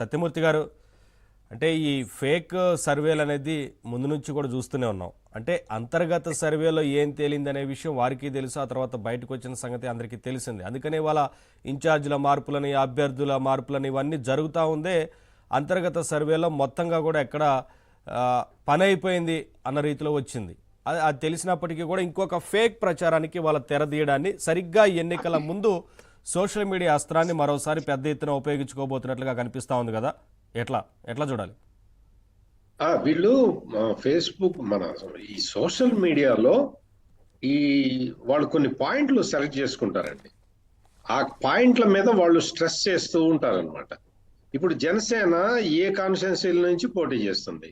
సత్యమూర్తి గారు, అంటే ఈ ఫేక్ సర్వేలు అనేది ముందు నుంచి కూడా చూస్తూనే ఉన్నాం. అంటే అంతర్గత సర్వేలో ఏం తేలిందనే విషయం వారికి తెలుసు. ఆ తర్వాత బయటకు వచ్చిన సంగతి అందరికీ తెలిసింది. అందుకనే వాళ్ళ ఇన్ఛార్జీల మార్పులని, అభ్యర్థుల మార్పులని ఇవన్నీ జరుగుతూ ఉందే అంతర్గత సర్వేలో మొత్తంగా కూడా ఎక్కడ పని అయిపోయింది అన్న రీతిలో వచ్చింది. అది తెలిసినప్పటికీ కూడా ఇంకొక ఫేక్ ప్రచారానికి వాళ్ళ తెరదీయడాన్ని సరిగ్గా ఎన్నికల ముందు సోషల్ మీడియా అస్త్రాన్ని మరోసారి పెద్ద ఎత్తున ఉపయోగించుకోబోతున్నట్లుగా కనిపిస్తూ ఉంది కదా. ఎట్లా ఎట్లా చూడాలి? వీళ్ళు ఫేస్బుక్ ఈ సోషల్ మీడియాలో ఈ వాళ్ళు కొన్ని పాయింట్లు సెలెక్ట్ చేసుకుంటారండి. ఆ పాయింట్ల మీద వాళ్ళు స్ట్రెస్ చేస్తూ ఉంటారనమాట. ఇప్పుడు జనసేన ఏ కాన్స్టిట్యున్సీల నుంచి పోటీ చేస్తుంది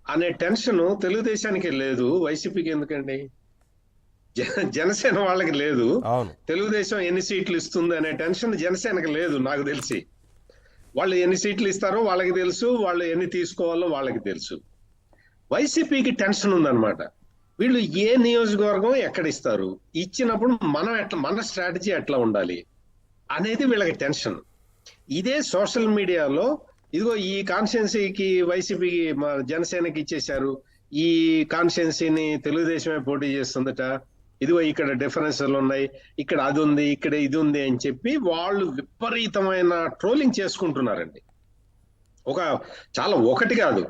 అనే టెన్షన్ తెలుగుదేశానికి లేదు, వైసీపీకి ఎందుకండి? జనసేన వాళ్ళకి లేదు, తెలుగుదేశం ఎన్ని సీట్లు ఇస్తుంది అనే టెన్షన్ జనసేనకి లేదు. నాకు తెలిసి వాళ్ళు ఎన్ని సీట్లు ఇస్తారో వాళ్ళకి తెలుసు, వాళ్ళు ఎన్ని తీసుకోవాలో వాళ్ళకి తెలుసు. వైసీపీకి టెన్షన్ ఉందన్నమాట. వీళ్ళు ఏ నియోజకవర్గం ఎక్కడ ఇస్తారు, ఇచ్చినప్పుడు మన స్ట్రాటజీ ఎట్లా ఉండాలి అనేది వీళ్ళకి టెన్షన్. ఇదే సోషల్ మీడియాలో ఇదిగో ఈ కాన్స్టిట్యున్సీకి వైసీపీకి జనసేనకి ఇచ్చేశారు, ఈ కాన్స్టిట్యున్సీని తెలుగుదేశమే పోటీ చేస్తుందట, ఇదిగో ఇక్కడ డిఫరెన్స్లు ఉన్నాయి, ఇక్కడ అది ఉంది, ఇక్కడ ఇది ఉంది అని చెప్పి వాళ్ళు విపరీతమైన ట్రోలింగ్ చేసుకుంటున్నారండి. ఒకటి కాదు,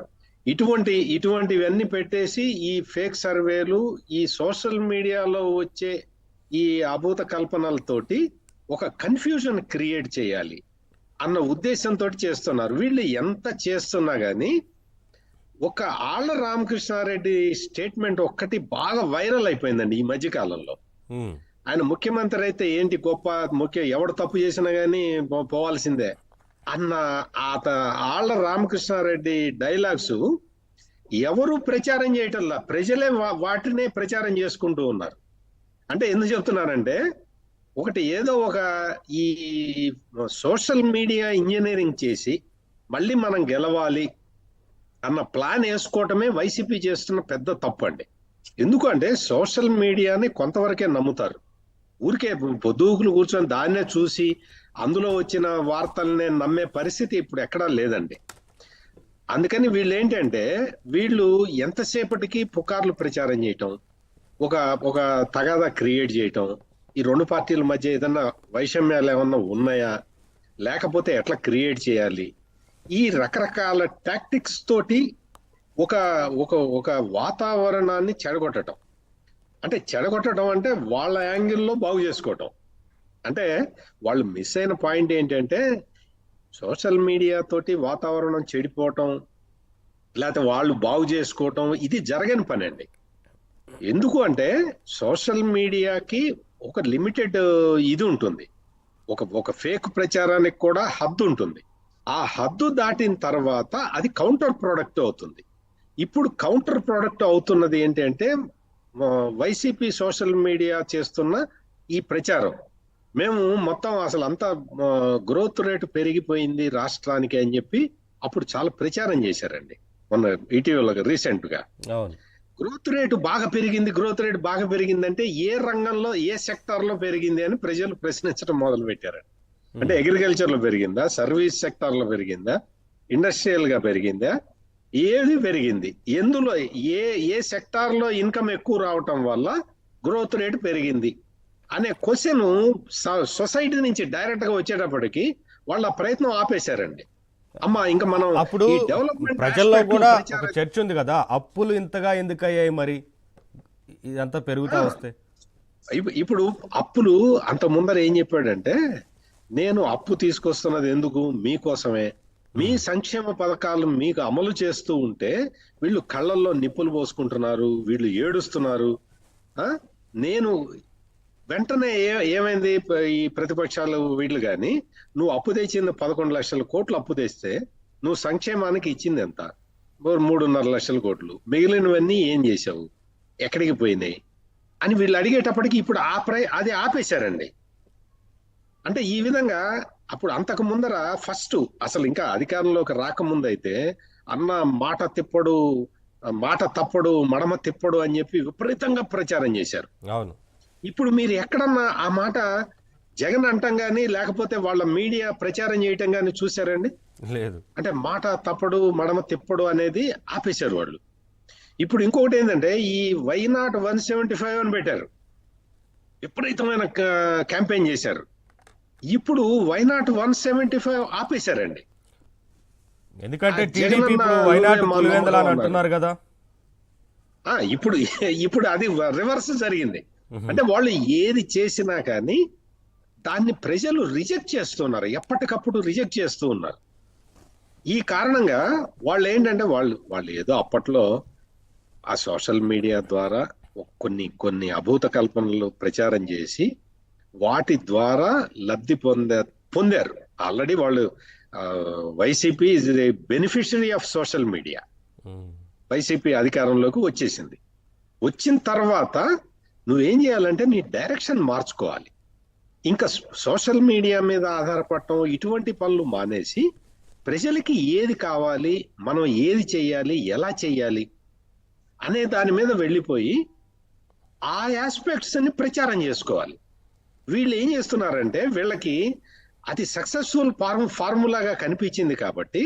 ఇటువంటివన్నీ పెట్టేసి ఈ ఫేక్ సర్వేలు, ఈ సోషల్ మీడియాలో వచ్చే ఈ అభూత కల్పనలతోటి ఒక కన్ఫ్యూజన్ క్రియేట్ చేయాలి అన్న ఉద్దేశంతో చేస్తున్నారు. వీళ్ళు ఎంత చేస్తున్నా గానీ ఒక ఆళ్ల రామకృష్ణారెడ్డి స్టేట్మెంట్ ఒక్కటి బాగా వైరల్ అయిపోయిందండి ఈ మధ్య కాలంలో. ఆయన ముఖ్యమంత్రి అయితే ఏంటి గొప్ప, ఎవడు తప్పు చేసినా గానీ పోవాల్సిందే అన్న ఆళ్ల రామకృష్ణారెడ్డి డైలాగ్స్ ఎవరు ప్రచారం చేయటంలా, ప్రజలే వాటినే ప్రచారం చేసుకుంటూ ఉన్నారు. అంటే ఎందుకు చెప్తున్నానంటే, ఒకటి ఏదో ఈ సోషల్ మీడియా ఇంజనీరింగ్ చేసి మళ్ళీ మనం గెలవాలి అన్న ప్లాన్ వేసుకోవటమే వైసీపీ చేస్తున్న పెద్ద తప్పు అండి. ఎందుకంటే సోషల్ మీడియాని కొంతవరకే నమ్ముతారు. ఊరికే పొద్దుగులు కూర్చొని దాన్నే చూసి అందులో వచ్చిన వార్తల్ని నమ్మే పరిస్థితి ఇప్పుడు ఎక్కడా లేదండి. అందుకని వీళ్ళు ఎంతసేపటికి పుకార్లు ప్రచారం చేయటం, ఒక తగాదా క్రియేట్ చేయటం, ఈ రెండు పార్టీల మధ్య ఏదన్నా వైషమ్యాలు ఏమన్నా ఉన్నాయా, లేకపోతే ఎట్లా క్రియేట్ చేయాలి, ఈ రకరకాల టాక్టిక్స్ తోటి ఒక వాతావరణాన్ని చెడగొట్టడం. అంటే వాళ్ళ యాంగిల్లో బాగు చేసుకోవటం. అంటే వాళ్ళు మిస్ అయిన పాయింట్ ఏంటంటే, సోషల్ మీడియా తోటి వాతావరణం చెడిపోవటం, లేకపోతే వాళ్ళు బాగు చేసుకోవటం ఇది జరగని పని అండి. ఎందుకు అంటే సోషల్ మీడియాకి ఒక లిమిటెడ్ ఇది ఉంటుంది, ఒక ఫేక్ ప్రచారానికి కూడా హద్దు ఉంటుంది. ఆ హద్దు దాటిన తర్వాత అది కౌంటర్ ప్రోడక్ట్ అవుతుంది. ఇప్పుడు కౌంటర్ ప్రోడక్ట్ అవుతున్నది ఏంటంటే, వైసీపీ సోషల్ మీడియా చేస్తున్న ఈ ప్రచారం. మేము మొత్తం అసలు అంతా గ్రోత్ రేటు పెరిగిపోయింది రాష్ట్రానికి అని చెప్పి అప్పుడు చాలా ప్రచారం చేశారండి. మొన్న ఇటీవల రీసెంట్ గా గ్రోత్ రేటు బాగా పెరిగింది అంటే ఏ రంగంలో, ఏ సెక్టార్ లో పెరిగింది అని ప్రజలు ప్రశ్నించడం మొదలు పెట్టారండి. అంటే అగ్రికల్చర్ లో పెరిగిందా, సర్వీస్ సెక్టార్ లో పెరిగిందా, ఇండస్ట్రియల్ గా పెరిగిందా, ఏది పెరిగింది, ఎందులో ఏ సెక్టార్ లో ఇన్కమ్ ఎక్కువ రావటం వల్ల గ్రోత్ రేటు పెరిగింది అనే క్వశ్చన్ సొసైటీ నుంచి డైరెక్ట్ గా వచ్చేటప్పటికి వాళ్ళ ప్రయత్నం ఆపేశారండి. అమ్మా ఇంకా మనం అప్పుడు ప్రజల్లో కూడా ఒక చర్చ ఉంది కదా, అప్పులు ఇంతగా ఎందుకు అయ్యాయి, మరి ఇదంతా పెరుగుతా వస్తే. ఇప్పుడు అప్పులు అంత ముందర ఏం చెప్పాడంటే, నేను అప్పు తీసుకొస్తున్నది ఎందుకు, మీకోసమే, మీ సంక్షేమ పథకాలు మీకు అమలు చేస్తూ ఉంటే వీళ్ళు కళ్ళల్లో నిప్పులు పోసుకుంటున్నారు, వీళ్ళు ఏడుస్తున్నారు. నేను వెంటనే ఏమైంది, ఈ ప్రతిపక్షాలు వీళ్ళు కానీ, నువ్వు అప్పు తెచ్చింది 11 లక్షల కోట్లు అప్పు తెస్తే నువ్వు సంక్షేమానికి ఇచ్చింది ఎంత, 3.5 లక్షల కోట్లు, మిగిలినవన్నీ ఏం చేశావు, ఎక్కడికి పోయినాయి అని వీళ్ళు అడిగేటప్పటికి ఇప్పుడు అది ఆపేశారండి. అంటే ఈ విధంగా అప్పుడు అంతకు ముందర ఫస్ట్ అసలు ఇంకా అధికారంలోకి రాకముందైతే అన్న మాట తప్పడు మడమ తిప్పడు అని చెప్పి విపరీతంగా ప్రచారం చేశారు. అవును. ఇప్పుడు మీరు ఎక్కడన్నా ఆ మాట జగన్ అంటాం గానీ, లేకపోతే వాళ్ళ మీడియా ప్రచారం చేయటం గానీ చూసారండి? లేదు. అంటే మాట తప్పడు మడమ తిప్పడు అనేది ఆపేశారు వాళ్ళు. ఇప్పుడు ఇంకొకటి ఏంటంటే ఈ వైనాట్ 175 అని పెట్టారు, విపరీతమైన క్యాంపెయిన్ చేశారు. ఇప్పుడు వైనాట్ 175 ఆపేశారండి. ఎందుకంటే ఆ టీడీపీ జగనన్న ఇప్పుడు వైనాట్ నువ్వే మా పులివెందుల అని నమ్మకం అంటున్నారు కదా. ఇప్పుడు ఇప్పుడు అది రివర్స్ జరిగింది. అంటే వాళ్ళు ఏది చేసినా కానీ దాన్ని ప్రజలు రిజెక్ట్ చేస్తున్నారు, ఎప్పటికప్పుడు రిజెక్ట్ చేస్తూ ఉన్నారు. ఈ కారణంగా వాళ్ళు ఏంటంటే వాళ్ళు ఏదో అప్పట్లో ఆ సోషల్ మీడియా ద్వారా కొన్ని అభూత కల్పనలు ప్రచారం చేసి వాటి ద్వారా లబ్ధి పొందారు. ఆల్రెడీ వాళ్ళు YCP is the beneficiary of social media. Um. YCP అధికారంలోకి వచ్చేసింది. వచ్చిన తర్వాత నువ్వేం చేయాలంటే నీ డైరెక్షన్ మార్చుకోవాలి. ఇంకా సోషల్ మీడియా మీద ఆధారపడటం ఇటువంటి పనులు మానేసి ప్రజలకి ఏది కావాలి, మనం ఏది చేయాలి, ఎలా చేయాలి అనే దాని మీద వెళ్ళిపోయి ఆ ఆస్పెక్ట్స్ ని ప్రచారం చేసుకోవాలి. వీళ్ళు ఏం చేస్తున్నారంటే వీళ్ళకి అది సక్సెస్ఫుల్ ఫార్ములాగా కనిపించింది కాబట్టి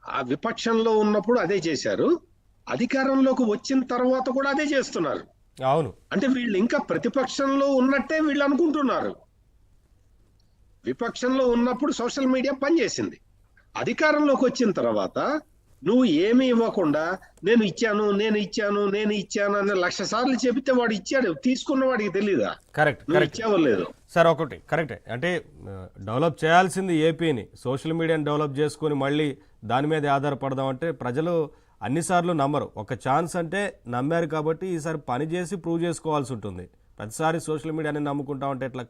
ఆ విపక్షంలో ఉన్నప్పుడు అదే చేశారు, అధికారంలోకి వచ్చిన తర్వాత కూడా అదే చేస్తున్నారు. అవును. అంటే వీళ్ళు ఇంకా ప్రతిపక్షంలో ఉన్నట్టే వీళ్ళు అనుకుంటున్నారు. విపక్షంలో ఉన్నప్పుడు సోషల్ మీడియా పనిచేసింది, అధికారంలోకి వచ్చిన తర్వాత నువ్వు ఏమీ ఇవ్వకుండా నేను ఇచ్చాను అని 1,00,000 సార్లు చెబితే వాడు ఇచ్చాడు, తీసుకున్న వాడికి తెలీదా కరెక్ట్ నువ్వు కరెక్ట్ ఇచ్చావో లేదు. సార్ ఒకటి కరెక్టే. అంటే డెవలప్ చేయాల్సింది ఏపీని, సోషల్ మీడియాని డెవలప్ చేసుకొని మళ్ళీ దాని మీదే ఆధారపడదామంటే ప్రజలు అన్నిసార్లు నమ్మరు. ఒక ఛాన్స్ అంటే నమ్మారు కాబట్టి ఈసారి పని చేసి ప్రూవ్ చేసుకోవాల్సి ఉంటుంది. ప్రతిసారి సోషల్ మీడియాని నమ్ముకుంటా ఉంటే ఎట్లా?